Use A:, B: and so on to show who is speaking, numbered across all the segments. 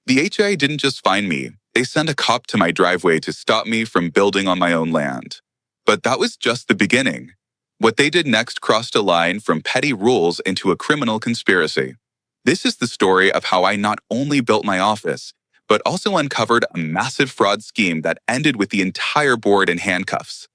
A: The HOA didn't just find me, they sent a cop to my driveway to stop me from building on my own land. But that was just the beginning. What they did next crossed a line from petty rules into a criminal conspiracy. This is the story of how I not only built my office, but also uncovered a massive fraud scheme that ended with the entire board in handcuffs.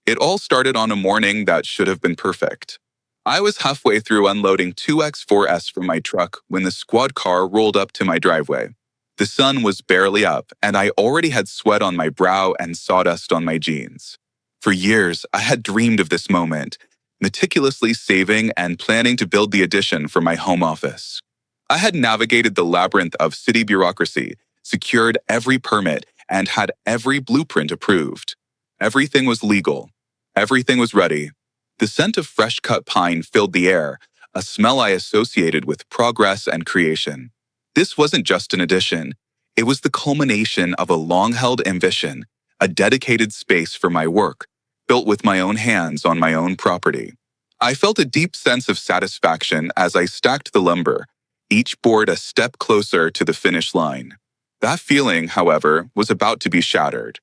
A: It all started on a morning that should have been perfect. I was halfway through unloading 2X4S from my truck when the squad car rolled up to my driveway. The sun was barely up, and I already had sweat on my brow and sawdust on my jeans. For years, I had dreamed of this moment, meticulously saving and planning to build the addition for my home office. I had navigated the labyrinth of city bureaucracy, secured every permit, and had every blueprint approved. Everything was legal. Everything was ready. The scent of fresh-cut pine filled the air, a smell I associated with progress and creation. This wasn't just an addition. It was the culmination of a long-held ambition, a dedicated space for my work, built with my own hands on my own property. I felt a deep sense of satisfaction as I stacked the lumber, each board a step closer to the finish line. That feeling, however, was about to be shattered.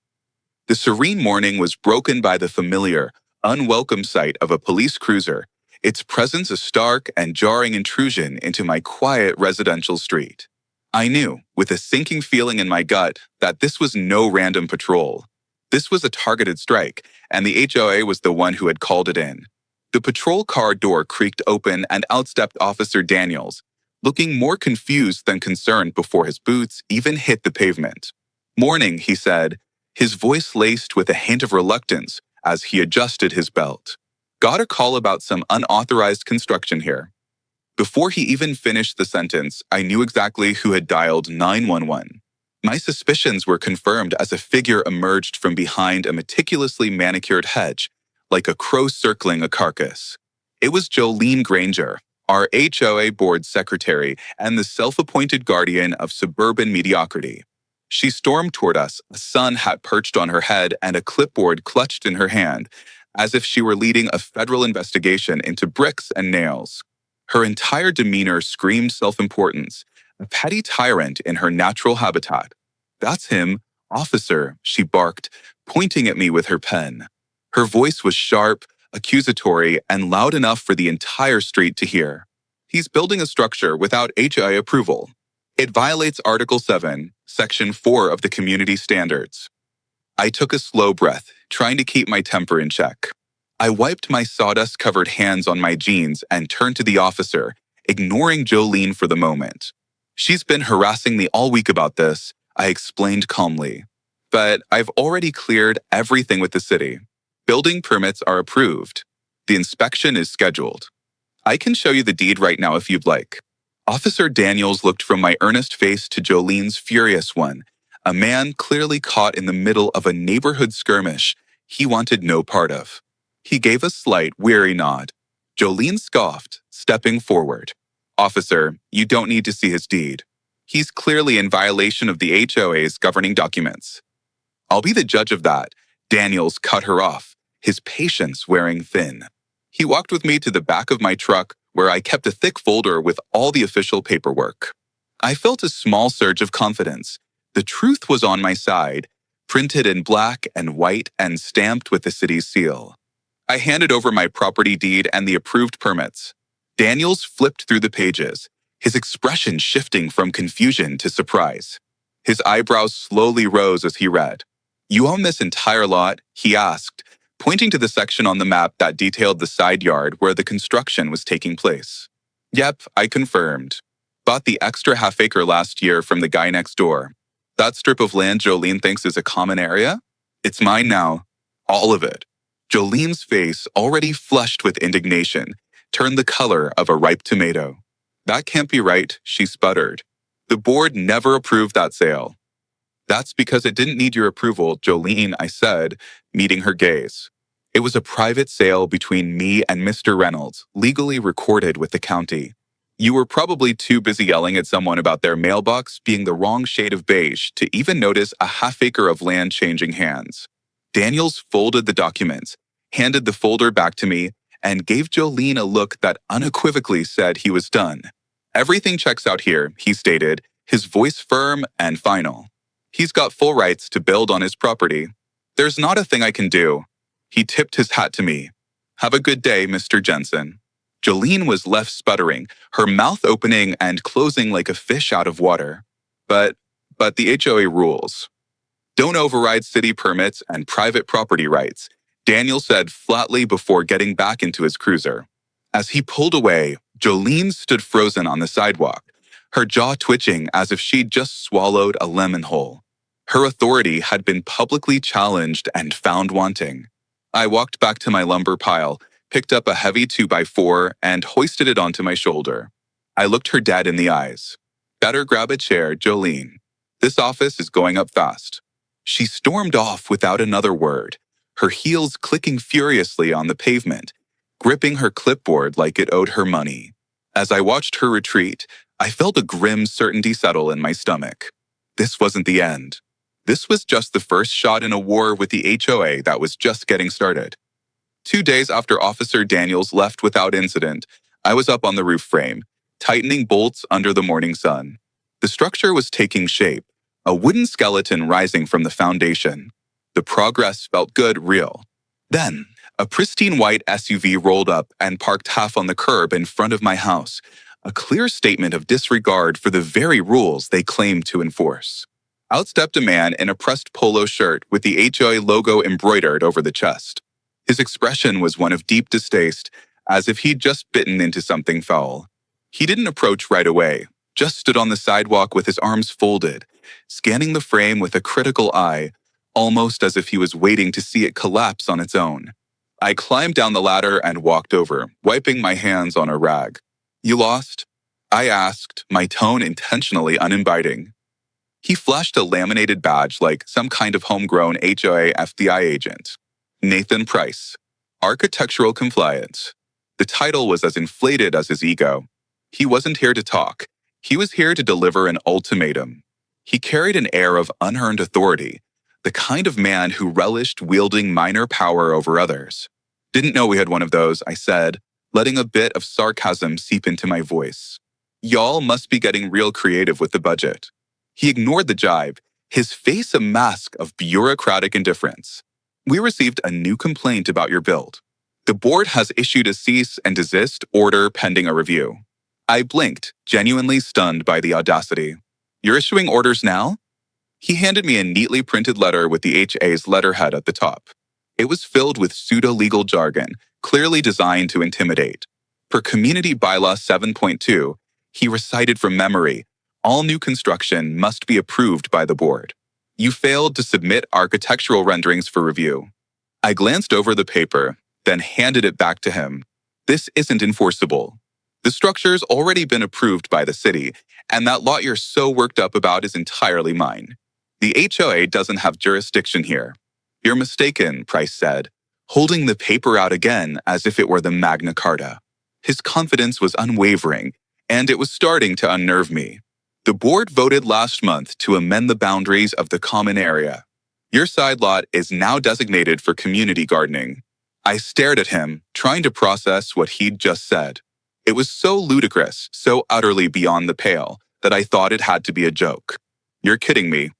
A: The serene morning was broken by the familiar, unwelcome sight of a police cruiser, its presence a stark and jarring intrusion into my quiet residential street. I knew, with a sinking feeling in my gut, that this was no random patrol. This was a targeted strike, and the HOA was the one who had called it in. The patrol car door creaked open and out stepped Officer Daniels, looking more confused than concerned before his boots even hit the pavement. "Morning," he said, his voice laced with a hint of reluctance as he adjusted his belt. "Got a call about some unauthorized construction here." Before he even finished the sentence, I knew exactly who had dialed 911. My suspicions were confirmed as a figure emerged from behind a meticulously manicured hedge, like a crow circling a carcass. It was Jolene Granger, our HOA board secretary and the self-appointed guardian of suburban mediocrity. She stormed toward us, a sun hat perched on her head and a clipboard clutched in her hand, as if she were leading a federal investigation into bricks and nails. Her entire demeanor screamed self-importance, a petty tyrant in her natural habitat. "That's him, officer," she barked, pointing at me with her pen. Her voice was sharp, accusatory, and loud enough for the entire street to hear. "He's building a structure without HOA approval. It violates Article 7, Section 4 of the Community Standards." I took a slow breath, trying to keep my temper in check. I wiped my sawdust-covered hands on my jeans and turned to the officer, ignoring Jolene for the moment. "She's been harassing me all week about this," I explained calmly. "But I've already cleared everything with the city. Building permits are approved. The inspection is scheduled. I can show you the deed right now if you'd like." Officer Daniels looked from my earnest face to Jolene's furious one, a man clearly caught in the middle of a neighborhood skirmish he wanted no part of. He gave a slight, weary nod. Jolene scoffed, stepping forward. "Officer, you don't need to see his deed. He's clearly in violation of the HOA's governing documents." "I'll be the judge of that." Daniels cut her off, his patience wearing thin. He walked with me to the back of my truck, where I kept a thick folder with all the official paperwork. I felt a small surge of confidence. The truth was on my side, printed in black and white and stamped with the city's seal. I handed over my property deed and the approved permits. Daniels flipped through the pages, his expression shifting from confusion to surprise. His eyebrows slowly rose as he read. "You own this entire lot?" he asked, pointing to the section on the map that detailed the side yard where the construction was taking place. "Yep," I confirmed. "Bought the extra half-acre last year from the guy next door. That strip of land Jolene thinks is a common area? It's mine now. All of it." Jolene's face, already flushed with indignation, turned the color of a ripe tomato. "That can't be right," she sputtered. "The board never approved that sale." "That's because it didn't need your approval, Jolene," I said, meeting her gaze. "It was a private sale between me and Mr. Reynolds, legally recorded with the county. You were probably too busy yelling at someone about their mailbox being the wrong shade of beige to even notice a half-acre of land changing hands." Daniels folded the documents, handed the folder back to me, and gave Jolene a look that unequivocally said he was done. "Everything checks out here," he stated, his voice firm and final. He's got full rights to build on his property. There's not a thing I can do. He tipped his hat to me. Have a good day, Mr. Jensen. Jolene was left sputtering, her mouth opening and closing like a fish out of water. But the HOA rules. Don't override city permits and private property rights, Daniel said flatly before getting back into his cruiser. As he pulled away, Jolene stood frozen on the sidewalk, her jaw twitching as if she'd just swallowed a lemon whole. Her authority had been publicly challenged and found wanting. I walked back to my lumber pile, picked up a heavy 2x4, and hoisted it onto my shoulder. I looked her dead in the eyes. Better grab a chair, Jolene. This office is going up fast. She stormed off without another word, her heels clicking furiously on the pavement, gripping her clipboard like it owed her money. As I watched her retreat, I felt a grim certainty settle in my stomach. This wasn't the end. This was just the first shot in a war with the HOA that was just getting started. 2 days after Officer Daniels left without incident, I was up on the roof frame, tightening bolts under the morning sun. The structure was taking shape, a wooden skeleton rising from the foundation. The progress felt good, real. Then, a pristine white SUV rolled up and parked half on the curb in front of my house, a clear statement of disregard for the very rules they claimed to enforce. Out stepped a man in a pressed polo shirt with the HOA logo embroidered over the chest. His expression was one of deep distaste, as if he'd just bitten into something foul. He didn't approach right away, just stood on the sidewalk with his arms folded, scanning the frame with a critical eye, almost as if he was waiting to see it collapse on its own. I climbed down the ladder and walked over, wiping my hands on a rag. "You lost?" I asked, my tone intentionally uninviting. He flashed a laminated badge like some kind of homegrown HOA FBI agent. Nathan Price, Architectural Compliance. The title was as inflated as his ego. He wasn't here to talk. He was here to deliver an ultimatum. He carried an air of unearned authority, the kind of man who relished wielding minor power over others. Didn't know we had one of those, I said, letting a bit of sarcasm seep into my voice. Y'all must be getting real creative with the budget. He ignored the jibe, his face a mask of bureaucratic indifference. We received a new complaint about your build. The board has issued a cease and desist order pending a review. I blinked, genuinely stunned by the audacity. You're issuing orders now? He handed me a neatly printed letter with the HA's letterhead at the top. It was filled with pseudo-legal jargon, clearly designed to intimidate. Per Community Bylaw 7.2, he recited from memory, all new construction must be approved by the board. You failed to submit architectural renderings for review. I glanced over the paper, then handed it back to him. This isn't enforceable. The structure's already been approved by the city, and that lot you're so worked up about is entirely mine. The HOA doesn't have jurisdiction here. You're mistaken, Price said, holding the paper out again as if it were the Magna Carta. His confidence was unwavering, and it was starting to unnerve me. The board voted last month to amend the boundaries of the common area. Your side lot is now designated for community gardening. I stared at him, trying to process what he'd just said. It was so ludicrous, so utterly beyond the pale, that I thought it had to be a joke. You're kidding me.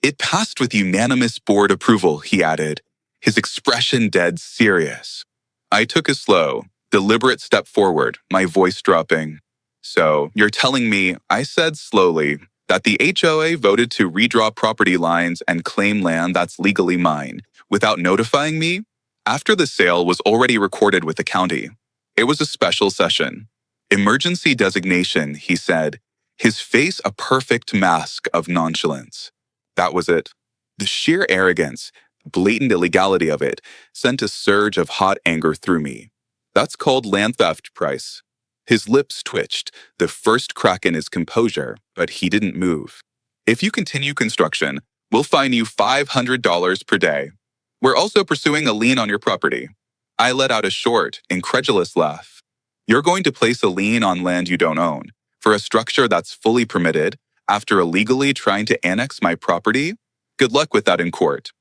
A: It passed with unanimous board approval, he added, his expression dead serious. I took a slow, deliberate step forward, my voice dropping. So, you're telling me, I said slowly, that the HOA voted to redraw property lines and claim land that's legally mine, without notifying me? After the sale was already recorded with the county. It was a special session. Emergency designation, he said, his face a perfect mask of nonchalance. That was it. The sheer arrogance, blatant illegality of it, sent a surge of hot anger through me. That's called land theft, Price. His lips twitched, the first crack in his composure, but he didn't move. If you continue construction, we'll fine you $500 per day. We're also pursuing a lien on your property. I let out a short, incredulous laugh. You're going to place a lien on land you don't own, for a structure that's fully permitted, after illegally trying to annex my property? Good luck with that in court.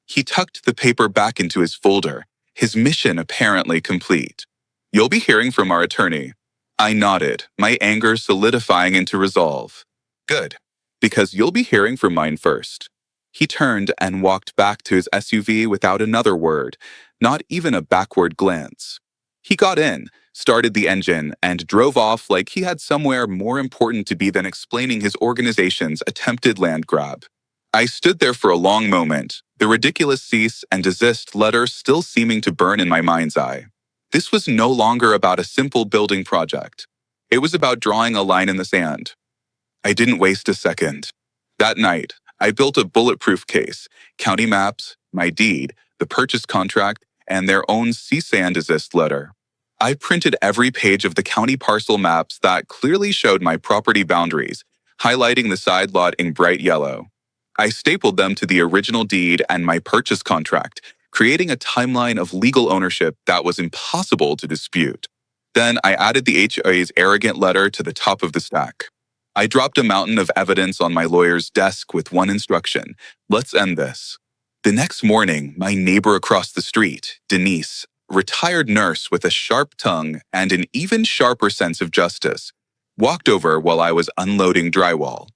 A: He tucked the paper back into his folder, his mission apparently complete. You'll be hearing from our attorney. I nodded, my anger solidifying into resolve. Good, because you'll be hearing from mine first. He turned and walked back to his SUV without another word, not even a backward glance. He got in, started the engine, and drove off like he had somewhere more important to be than explaining his organization's attempted land grab. I stood there for a long moment, the ridiculous cease and desist letter still seeming to burn in my mind's eye. This was no longer about a simple building project. It was about drawing a line in the sand. I didn't waste a second. That night, I built a bulletproof case, county maps, my deed, the purchase contract, and their own cease and desist letter. I printed every page of the county parcel maps that clearly showed my property boundaries, highlighting the side lot in bright yellow. I stapled them to the original deed and my purchase contract, creating a timeline of legal ownership that was impossible to dispute. Then I added the HOA's arrogant letter to the top of the stack. I dropped a mountain of evidence on my lawyer's desk with one instruction: let's end this. The next morning, my neighbor across the street, Denise, retired nurse with a sharp tongue and an even sharper sense of justice, walked over while I was unloading drywall.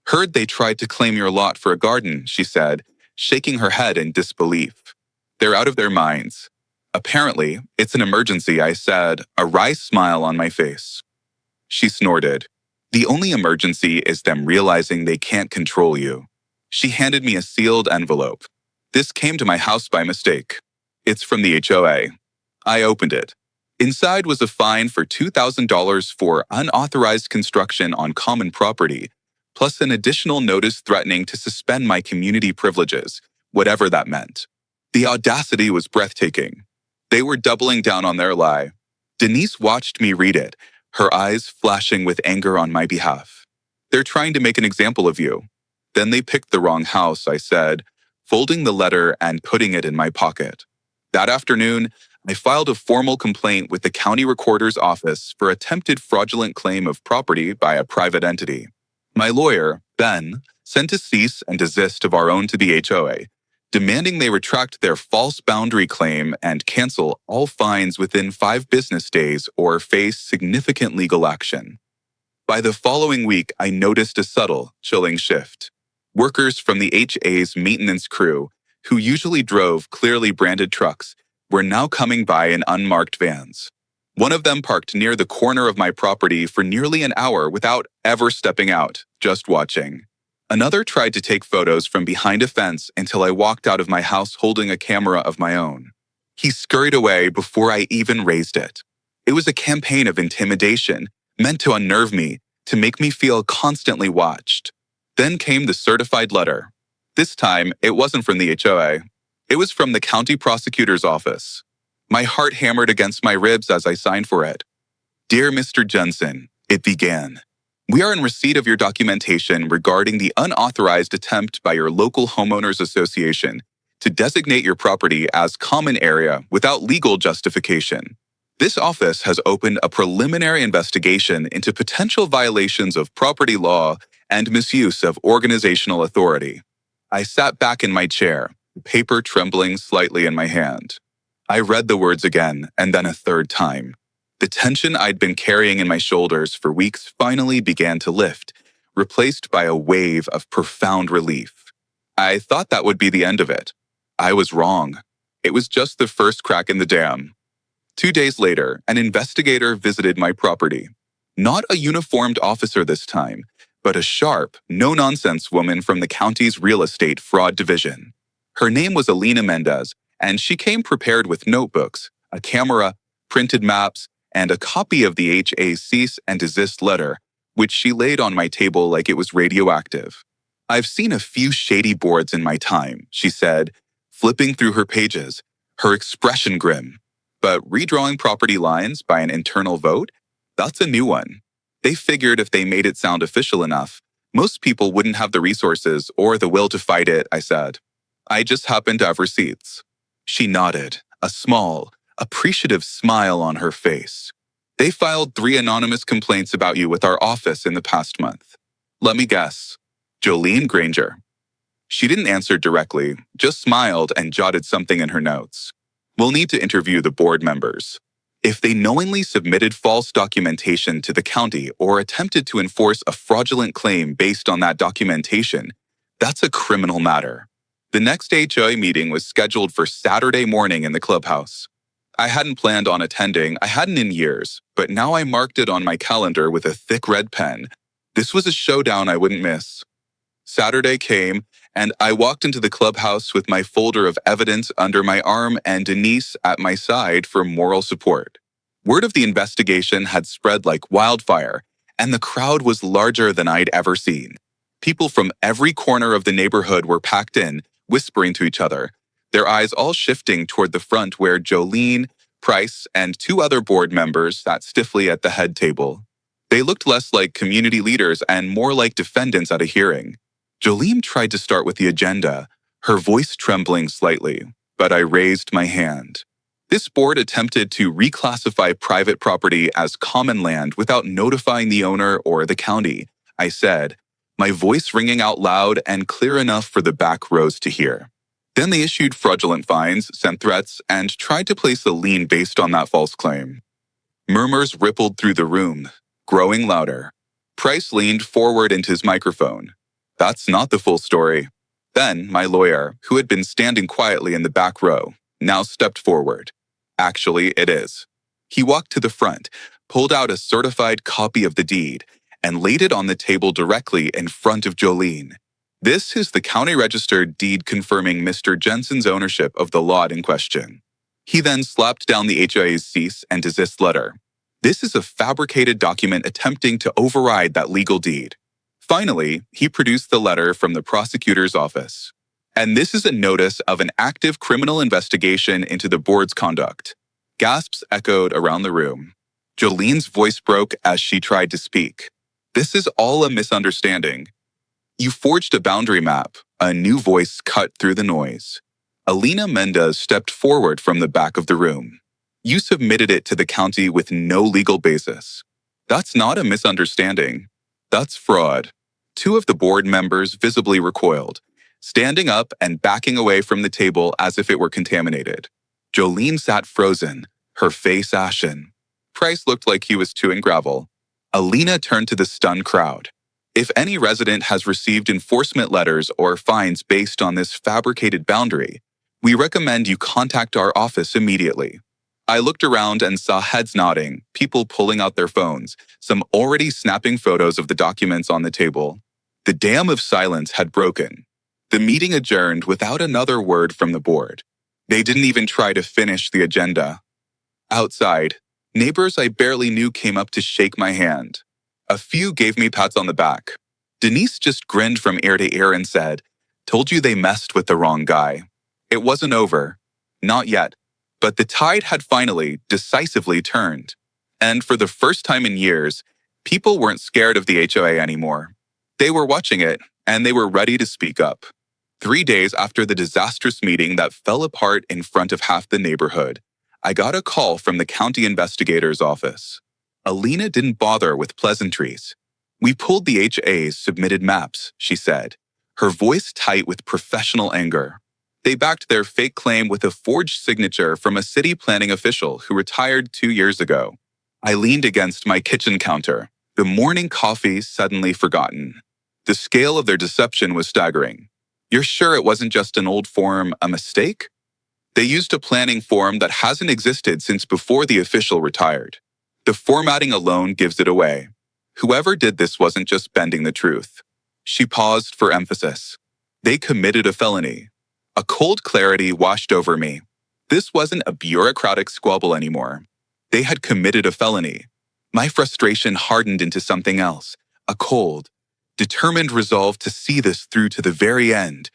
A: Heard they tried to claim your lot for a garden, she said, shaking her head in disbelief. They're out of their minds. Apparently, it's an emergency, I said, a wry smile on my face. She snorted. The only emergency is them realizing they can't control you. She handed me a sealed envelope. This came to my house by mistake. It's from the HOA. I opened it. Inside was a fine for $2,000 for unauthorized construction on common property, plus an additional notice threatening to suspend my community privileges, whatever that meant. The audacity was breathtaking. They were doubling down on their lie. Denise watched me read it, her eyes flashing with anger on my behalf. They're trying to make an example of you. Then they picked the wrong house, I said, folding the letter and putting it in my pocket. That afternoon, I filed a formal complaint with the county recorder's office for attempted fraudulent claim of property by a private entity. My lawyer, Ben, sent a cease and desist of our own to the HOA, demanding they retract their false boundary claim and cancel all fines within 5 business days or face significant legal action. By the following week, I noticed a subtle, chilling shift. Workers from the HA's maintenance crew, who usually drove clearly branded trucks, were now coming by in unmarked vans. One of them parked near the corner of my property for nearly an hour without ever stepping out, just watching. Another tried to take photos from behind a fence until I walked out of my house holding a camera of my own. He scurried away before I even raised it. It was a campaign of intimidation, meant to unnerve me, to make me feel constantly watched. Then came the certified letter. This time, it wasn't from the HOA. It was from the county prosecutor's office. My heart hammered against my ribs as I signed for it. Dear Mr. Jensen, it began. We are in receipt of your documentation regarding the unauthorized attempt by your local homeowners association to designate your property as common area without legal justification. This office has opened a preliminary investigation into potential violations of property law and misuse of organizational authority. I sat back in my chair, paper trembling slightly in my hand. I read the words again and then a third time. The tension I'd been carrying in my shoulders for weeks finally began to lift, replaced by a wave of profound relief. I thought that would be the end of it. I was wrong. It was just the first crack in the dam. 2 days later, an investigator visited my property. Not a uniformed officer this time, but a sharp, no-nonsense woman from the county's real estate fraud division. Her name was Alina Mendez, and she came prepared with notebooks, a camera, printed maps, and a copy of the HA's cease and desist letter, which she laid on my table like it was radioactive. I've seen a few shady boards in my time, she said, flipping through her pages, her expression grim. But redrawing property lines by an internal vote? That's a new one. They figured if they made it sound official enough, most people wouldn't have the resources or the will to fight it, I said. I just happened to have receipts. She nodded, a small, appreciative smile on her face. They filed 3 anonymous complaints about you with our office in the past month. Let me guess. Jolene Granger. She didn't answer directly, just smiled and jotted something in her notes. We'll need to interview the board members. If they knowingly submitted false documentation to the county or attempted to enforce a fraudulent claim based on that documentation, that's a criminal matter. The next HOA meeting was scheduled for Saturday morning in the clubhouse. I hadn't planned on attending, I hadn't in years, but now I marked it on my calendar with a thick red pen. This was a showdown I wouldn't miss. Saturday came, and I walked into the clubhouse with my folder of evidence under my arm and Denise at my side for moral support. Word of the investigation had spread like wildfire, and the crowd was larger than I'd ever seen. People from every corner of the neighborhood were packed in, whispering to each other, their eyes all shifting toward the front where Jolene, Price, and two other board members sat stiffly at the head table. They looked less like community leaders and more like defendants at a hearing. Jolene tried to start with the agenda, her voice trembling slightly, but I raised my hand. This board attempted to reclassify private property as common land without notifying the owner or the county, I said, my voice ringing out loud and clear enough for the back rows to hear. Then they issued fraudulent fines, sent threats, and tried to place a lien based on that false claim. Murmurs rippled through the room, growing louder. Price leaned forward into his microphone. That's not the full story. Then, my lawyer, who had been standing quietly in the back row, now stepped forward. Actually, it is. He walked to the front, pulled out a certified copy of the deed, and laid it on the table directly in front of Jolene. This is the county-registered deed confirming Mr. Jensen's ownership of the lot in question. He then slapped down the HOA's cease and desist letter. This is a fabricated document attempting to override that legal deed. Finally, he produced the letter from the prosecutor's office. And this is a notice of an active criminal investigation into the board's conduct. Gasps echoed around the room. Jolene's voice broke as she tried to speak. This is all a misunderstanding. You forged a boundary map. A new voice cut through the noise. Alina Mendez stepped forward from the back of the room. You submitted it to the county with no legal basis. That's not a misunderstanding. That's fraud. Two of the board members visibly recoiled, standing up and backing away from the table as if it were contaminated. Jolene sat frozen, her face ashen. Price looked like he was chewing gravel. Alina turned to the stunned crowd. If any resident has received enforcement letters or fines based on this fabricated boundary, we recommend you contact our office immediately. I looked around and saw heads nodding, people pulling out their phones, some already snapping photos of the documents on the table. The dam of silence had broken. The meeting adjourned without another word from the board. They didn't even try to finish the agenda. Outside, neighbors I barely knew came up to shake my hand. A few gave me pats on the back. Denise just grinned from ear to ear and said, "Told you they messed with the wrong guy." It wasn't over. Not yet. But the tide had finally, decisively turned. And for the first time in years, people weren't scared of the HOA anymore. They were watching it, and they were ready to speak up. 3 days after the disastrous meeting that fell apart in front of half the neighborhood, I got a call from the county investigator's office. Alina didn't bother with pleasantries. "We pulled the HA's submitted maps," she said, her voice tight with professional anger. They backed their fake claim with a forged signature from a city planning official who retired 2 years ago. I leaned against my kitchen counter, the morning coffee suddenly forgotten. The scale of their deception was staggering. You're sure it wasn't just an old form, a mistake? They used a planning form that hasn't existed since before the official retired. The formatting alone gives it away. Whoever did this wasn't just bending the truth. She paused for emphasis. They committed a felony. A cold clarity washed over me. This wasn't a bureaucratic squabble anymore. They had committed a felony. My frustration hardened into something else, a cold, determined resolve to see this through to the very end,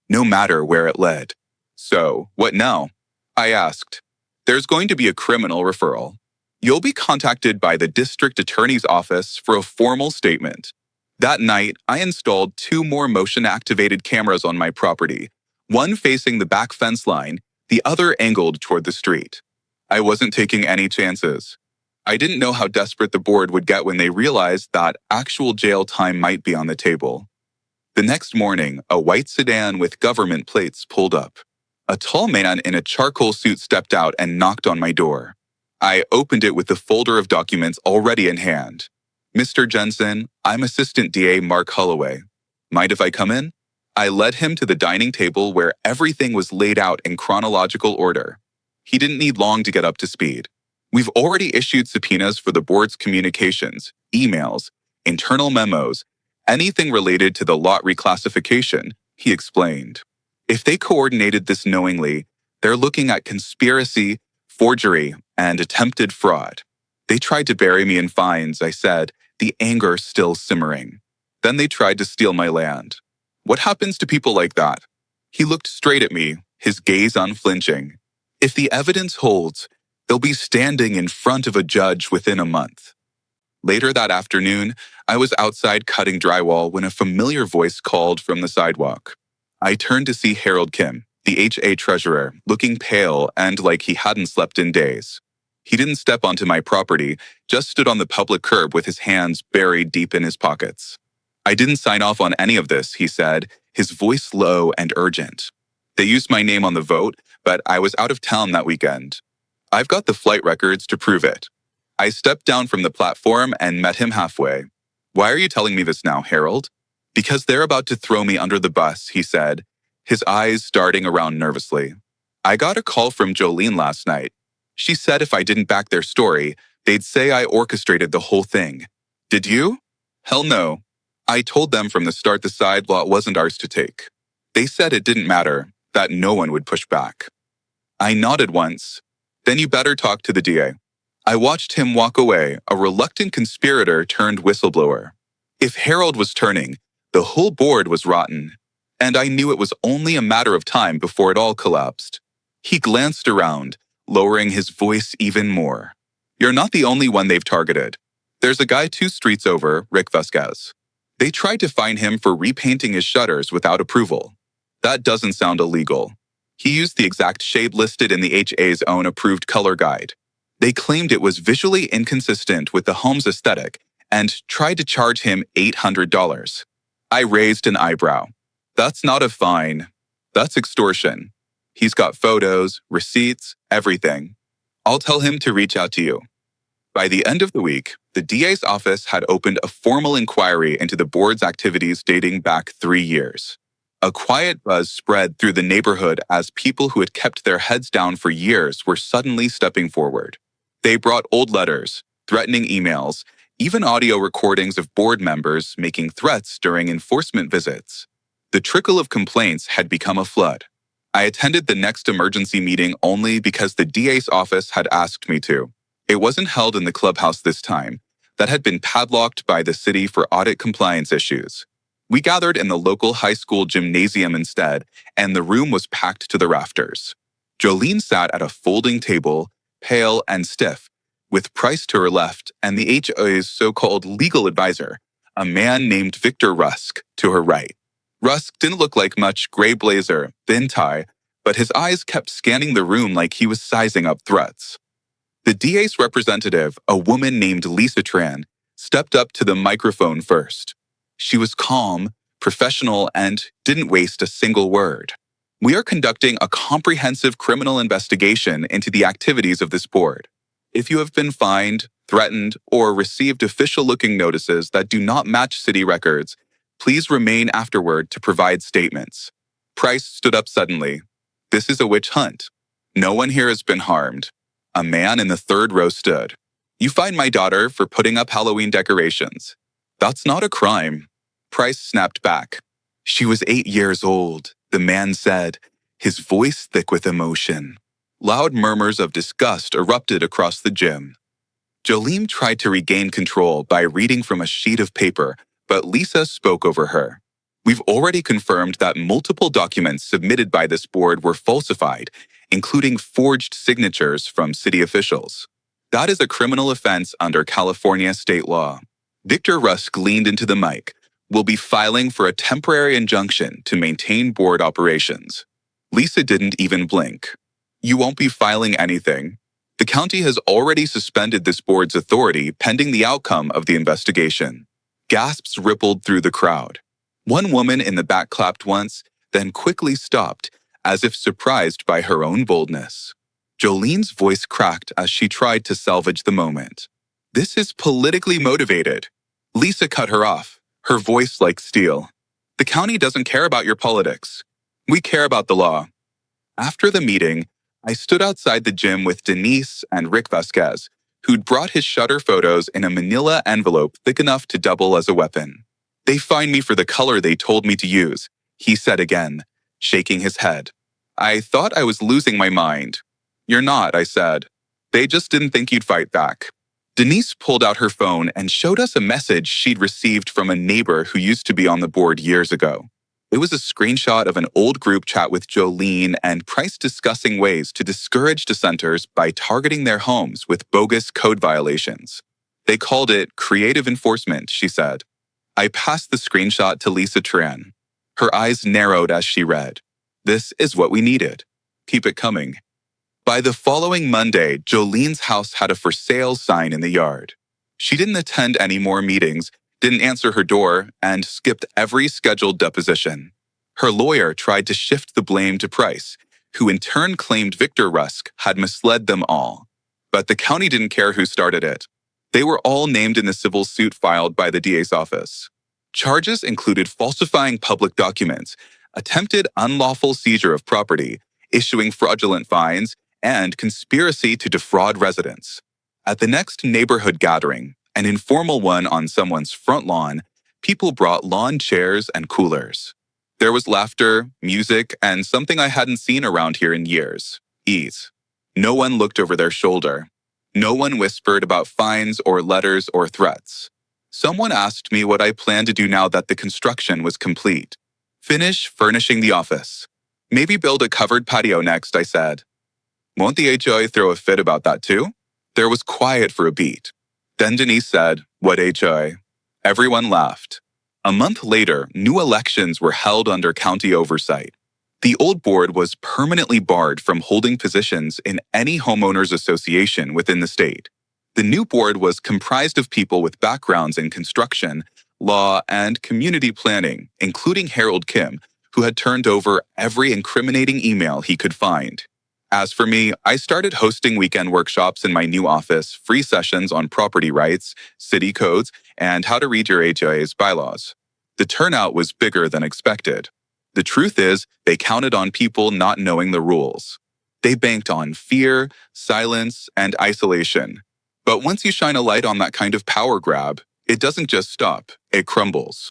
A: no matter where it led. "So, what now?" I asked. "There's going to be a criminal referral. You'll be contacted by the district attorney's office for a formal statement." That night, I installed 2 more motion-activated cameras on my property, one facing the back fence line, the other angled toward the street. I wasn't taking any chances. I didn't know how desperate the board would get when they realized that actual jail time might be on the table. The next morning, a white sedan with government plates pulled up. A tall man in a charcoal suit stepped out and knocked on my door. I opened it with the folder of documents already in hand. Mr. Jensen, I'm Assistant DA Mark Holloway. Mind if I come in? I led him to the dining table where everything was laid out in chronological order. He didn't need long to get up to speed. We've already issued subpoenas for the board's communications, emails, internal memos, anything related to the lot reclassification, he explained. If they coordinated this knowingly, they're looking at conspiracy, forgery, and attempted fraud. They tried to bury me in fines, I said, the anger still simmering. Then they tried to steal my land. What happens to people like that? He looked straight at me, his gaze unflinching. If the evidence holds, they'll be standing in front of a judge within a month. Later that afternoon, I was outside cutting drywall when a familiar voice called from the sidewalk. I turned to see Harold Kim, the HA treasurer, looking pale and like he hadn't slept in days. He didn't step onto my property, just stood on the public curb with his hands buried deep in his pockets. I didn't sign off on any of this, he said, his voice low and urgent. They used my name on the vote, but I was out of town that weekend. I've got the flight records to prove it. I stepped down from the platform and met him halfway. Why are you telling me this now, Harold? Because they're about to throw me under the bus, he said, his eyes darting around nervously. I got a call from Jolene last night. She said if I didn't back their story, they'd say I orchestrated the whole thing. Did you? Hell no. I told them from the start the side lot wasn't ours to take. They said it didn't matter, that no one would push back. I nodded once. Then you better talk to the DA. I watched him walk away, a reluctant conspirator turned whistleblower. If Harold was turning, the whole board was rotten, and I knew it was only a matter of time before it all collapsed. He glanced around, lowering his voice even more. You're not the only one they've targeted. There's a guy 2 streets over, Rick Vasquez. They tried to fine him for repainting his shutters without approval. That doesn't sound illegal. He used the exact shade listed in the HA's own approved color guide. They claimed it was visually inconsistent with the home's aesthetic and tried to charge him $800. I raised an eyebrow. That's not a fine. That's extortion. He's got photos, receipts, everything. I'll tell him to reach out to you. By the end of the week, the DA's office had opened a formal inquiry into the board's activities dating back 3 years. A quiet buzz spread through the neighborhood as people who had kept their heads down for years were suddenly stepping forward. They brought old letters, threatening emails, even audio recordings of board members making threats during enforcement visits. The trickle of complaints had become a flood. I attended the next emergency meeting only because the DA's office had asked me to. It wasn't held in the clubhouse this time. That had been padlocked by the city for audit compliance issues. We gathered in the local high school gymnasium instead, and the room was packed to the rafters. Jolene sat at a folding table, pale and stiff, with Price to her left and the HOA's so-called legal advisor, a man named Victor Rusk, to her right. Rusk didn't look like much, gray blazer, thin tie, but his eyes kept scanning the room like he was sizing up threats. The DA's representative, a woman named Lisa Tran, stepped up to the microphone first. She was calm, professional, and didn't waste a single word. We are conducting a comprehensive criminal investigation into the activities of this board. If you have been fined, threatened, or received official-looking notices that do not match city records, please remain afterward to provide statements. Price stood up suddenly. This is a witch hunt. No one here has been harmed. A man in the 3rd row stood. You fined my daughter for putting up Halloween decorations. That's not a crime. Price snapped back. She was 8 years old, the man said, his voice thick with emotion. Loud murmurs of disgust erupted across the gym. Jolene tried to regain control by reading from a sheet of paper, but Lisa spoke over her. We've already confirmed that multiple documents submitted by this board were falsified, including forged signatures from city officials. That is a criminal offense under California state law. Victor Rusk leaned into the mic. We'll be filing for a temporary injunction to maintain board operations. Lisa didn't even blink. You won't be filing anything. The county has already suspended this board's authority pending the outcome of the investigation. Gasps rippled through the crowd. One woman in the back clapped once, then quickly stopped, as if surprised by her own boldness. Jolene's voice cracked as she tried to salvage the moment. This is politically motivated. Lisa cut her off, her voice like steel. The county doesn't care about your politics. We care about the law. After the meeting, I stood outside the gym with Denise and Rick Vasquez, who'd brought his shutter photos in a manila envelope thick enough to double as a weapon. They fined me for the color they told me to use, he said again, shaking his head. I thought I was losing my mind. You're not, I said. They just didn't think you'd fight back. Denise pulled out her phone and showed us a message she'd received from a neighbor who used to be on the board years ago. It was a screenshot of an old group chat with Jolene and Price discussing ways to discourage dissenters by targeting their homes with bogus code violations. They called it creative enforcement, she said. I passed the screenshot to Lisa Tran. Her eyes narrowed as she read. This is what we needed. Keep it coming. By the following Monday, Jolene's house had a for sale sign in the yard. She didn't attend any more meetings, didn't answer her door, and skipped every scheduled deposition. Her lawyer tried to shift the blame to Price, who in turn claimed Victor Rusk had misled them all. But the county didn't care who started it. They were all named in the civil suit filed by the DA's office. Charges included falsifying public documents, attempted unlawful seizure of property, issuing fraudulent fines, and conspiracy to defraud residents. At the next neighborhood gathering, an informal one on someone's front lawn, people brought lawn chairs and coolers. There was laughter, music, and something I hadn't seen around here in years: ease. No one looked over their shoulder. No one whispered about fines or letters or threats. Someone asked me what I planned to do now that the construction was complete. Finish furnishing the office. Maybe build a covered patio next, I said. Won't the HOA throw a fit about that too? There was quiet for a beat. Then Denise said, What HOA? Everyone laughed. A month later, new elections were held under county oversight. The old board was permanently barred from holding positions in any homeowners association within the state. The new board was comprised of people with backgrounds in construction, law, and community planning, including Harold Kim, who had turned over every incriminating email he could find. As for me, I started hosting weekend workshops in my new office, free sessions on property rights, city codes, and how to read your HOA's bylaws. The turnout was bigger than expected. The truth is, they counted on people not knowing the rules. They banked on fear, silence, and isolation. But once you shine a light on that kind of power grab, it doesn't just stop, it crumbles.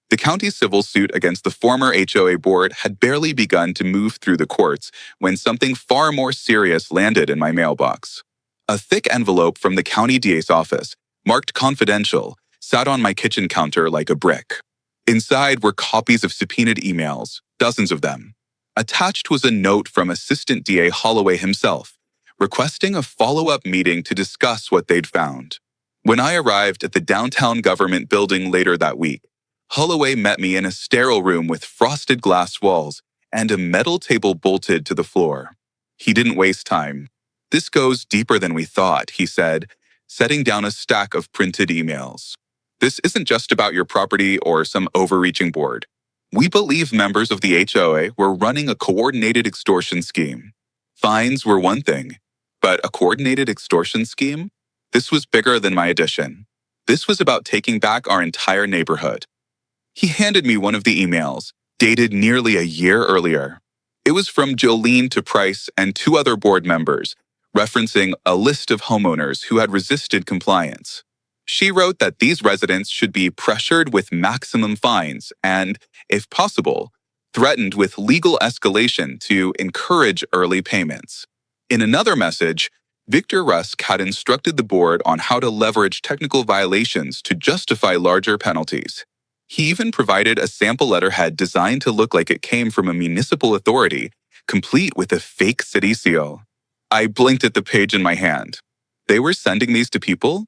A: The county civil suit against the former HOA board had barely begun to move through the courts when something far more serious landed in my mailbox. A thick envelope from the county DA's office, marked confidential, sat on my kitchen counter like a brick. Inside were copies of subpoenaed emails, dozens of them. Attached was a note from Assistant DA Holloway himself, requesting a follow-up meeting to discuss what they'd found. When I arrived at the downtown government building later that week, Holloway met me in a sterile room with frosted glass walls and a metal table bolted to the floor. He didn't waste time. This goes deeper than we thought, he said, setting down a stack of printed emails. This isn't just about your property or some overreaching board. We believe members of the HOA were running a coordinated extortion scheme. Fines were one thing, but a coordinated extortion scheme? This was bigger than my addition. This was about taking back our entire neighborhood. He handed me one of the emails, dated nearly a year earlier. It was from Jolene to Price and two other board members, referencing a list of homeowners who had resisted compliance. She wrote that these residents should be pressured with maximum fines and, if possible, threatened with legal escalation to encourage early payments. In another message, Victor Rusk had instructed the board on how to leverage technical violations to justify larger penalties. He even provided a sample letterhead designed to look like it came from a municipal authority, complete with a fake city seal. I blinked at the page in my hand. They were sending these to people?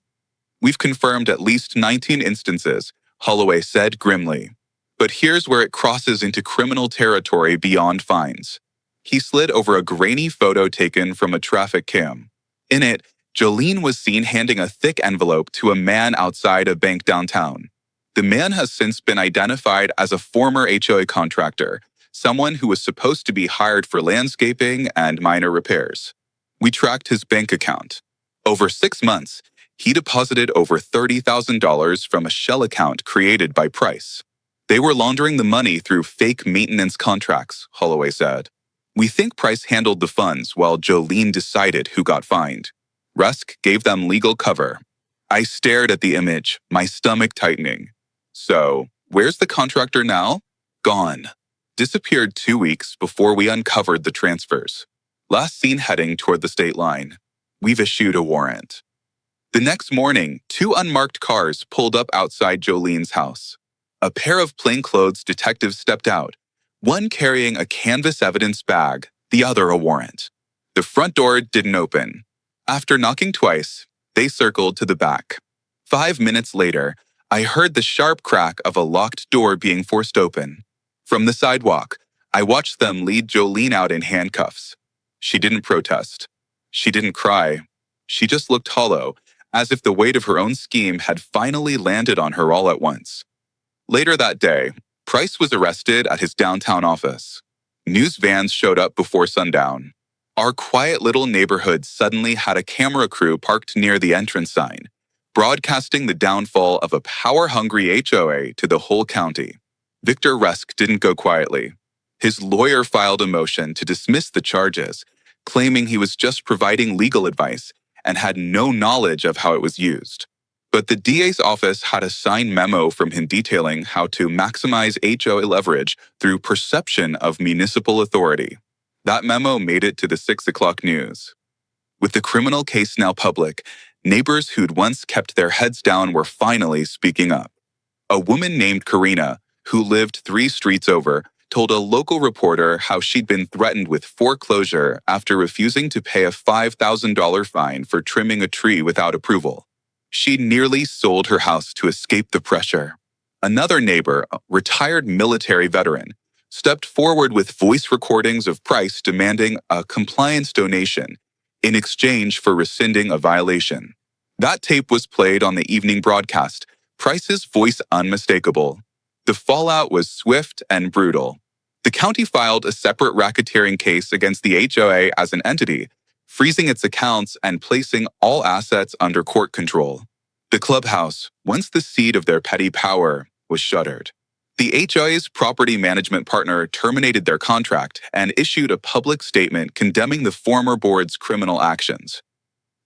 A: We've confirmed at least 19 instances, Holloway said grimly. But here's where it crosses into criminal territory beyond fines. He slid over a grainy photo taken from a traffic cam. In it, Jolene was seen handing a thick envelope to a man outside a bank downtown. The man has since been identified as a former HOA contractor, someone who was supposed to be hired for landscaping and minor repairs. We tracked his bank account. Over 6 months, he deposited over $30,000 from a shell account created by Price. They were laundering the money through fake maintenance contracts, Holloway said. We think Price handled the funds while Jolene decided who got fined. Rusk gave them legal cover. I stared at the image, my stomach tightening. So, where's the contractor now? Gone. Disappeared 2 weeks before we uncovered the transfers. Last seen heading toward the state line. We've issued a warrant. The next morning, 2 unmarked cars pulled up outside Jolene's house. A pair of plainclothes detectives stepped out, one carrying a canvas evidence bag, the other a warrant. The front door didn't open. After knocking twice, they circled to the back. 5 minutes later, I heard the sharp crack of a locked door being forced open. From the sidewalk, I watched them lead Jolene out in handcuffs. She didn't protest. She didn't cry. She just looked hollow, as if the weight of her own scheme had finally landed on her all at once. Later that day, Price was arrested at his downtown office. News vans showed up before sundown. Our quiet little neighborhood suddenly had a camera crew parked near the entrance sign, broadcasting the downfall of a power-hungry HOA to the whole county. Victor Rusk didn't go quietly. His lawyer filed a motion to dismiss the charges, claiming he was just providing legal advice and had no knowledge of how it was used. But the DA's office had a signed memo from him detailing how to maximize HOA leverage through perception of municipal authority. That memo made it to the 6 o'clock news. With the criminal case now public, neighbors who'd once kept their heads down were finally speaking up. A woman named Karina, who lived 3 streets over, told a local reporter how she'd been threatened with foreclosure after refusing to pay a $5,000 fine for trimming a tree without approval. She nearly sold her house to escape the pressure. Another neighbor, a retired military veteran, stepped forward with voice recordings of Price demanding a compliance donation in exchange for rescinding a violation. That tape was played on the evening broadcast, Price's voice unmistakable. The fallout was swift and brutal. The county filed a separate racketeering case against the HOA as an entity, freezing its accounts and placing all assets under court control. The clubhouse, once the seat of their petty power, was shuttered. The HOA's property management partner terminated their contract and issued a public statement condemning the former board's criminal actions.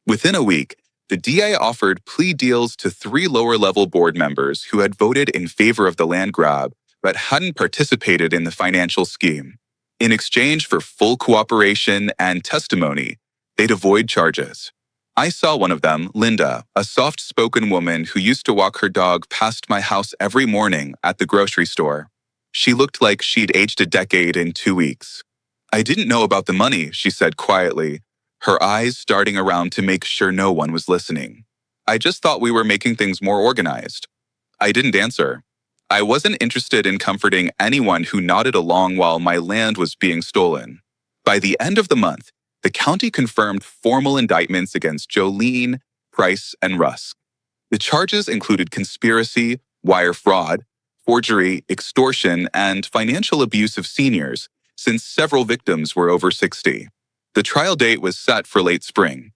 A: Within a week, the DA offered plea deals to 3 lower-level board members who had voted in favor of the land grab but hadn't participated in the financial scheme. In exchange for full cooperation and testimony, they'd avoid charges. I saw one of them, Linda, a soft-spoken woman who used to walk her dog past my house every morning at the grocery store. She looked like she'd aged a decade in 2 weeks. I didn't know about the money, she said quietly, her eyes darting around to make sure no one was listening. I just thought we were making things more organized. I didn't answer. I wasn't interested in comforting anyone who nodded along while my land was being stolen. By the end of the month, the county confirmed formal indictments against Jolene, Price, and Rusk. The charges included conspiracy, wire fraud, forgery, extortion, and financial abuse of seniors, since several victims were over 60. The trial date was set for late spring.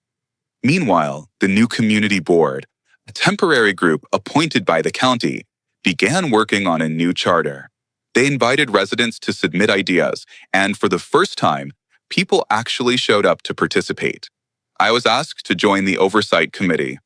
A: Meanwhile, the new community board, a temporary group appointed by the county, began working on a new charter. They invited residents to submit ideas, and for the first time, people actually showed up to participate. I was asked to join the oversight committee.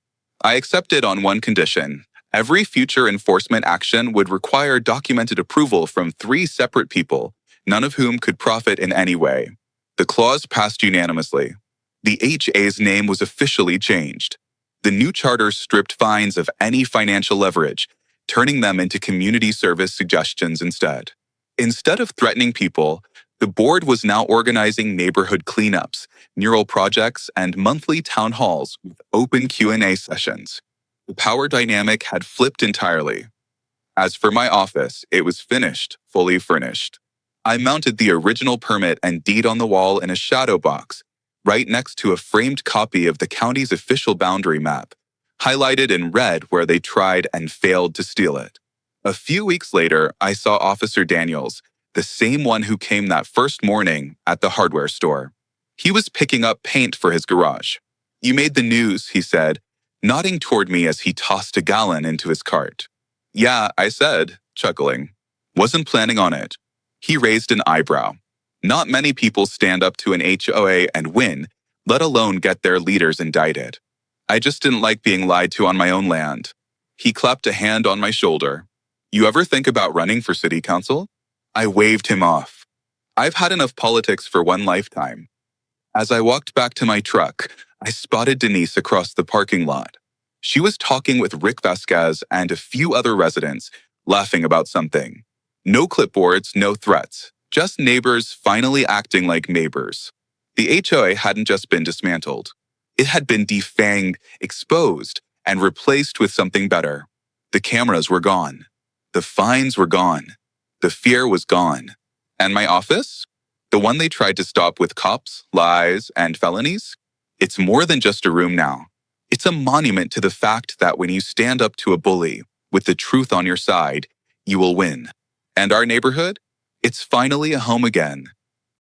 A: I accepted on one condition. Every future enforcement action would require documented approval from 3 separate people, none of whom could profit in any way. The clause passed unanimously. The HA's name was officially changed. The new charter stripped fines of any financial leverage, turning them into community service suggestions instead. Instead of threatening people, the board was now organizing neighborhood cleanups, mural projects, and monthly town halls with open Q&A sessions. The power dynamic had flipped entirely. As for my office, it was finished, fully furnished. I mounted the original permit and deed on the wall in a shadow box, right next to a framed copy of the county's official boundary map, highlighted in red where they tried and failed to steal it. A few weeks later, I saw Officer Daniels, the same one who came that first morning at the hardware store. He was picking up paint for his garage. You made the news, he said, nodding toward me as he tossed a gallon into his cart. Yeah, I said, chuckling. Wasn't planning on it. He raised an eyebrow. Not many people stand up to an HOA and win, let alone get their leaders indicted. I just didn't like being lied to on my own land. He clapped a hand on my shoulder. You ever think about running for city council? I waved him off. I've had enough politics for one lifetime. As I walked back to my truck, I spotted Denise across the parking lot. She was talking with Rick Vasquez and a few other residents, laughing about something. No clipboards, no threats, just neighbors finally acting like neighbors. The HOA hadn't just been dismantled. It had been defanged, exposed, and replaced with something better. The cameras were gone. The fines were gone. The fear was gone. And my office? The one they tried to stop with cops, lies, and felonies? It's more than just a room now. It's a monument to the fact that when you stand up to a bully with the truth on your side, you will win. And our neighborhood? It's finally a home again.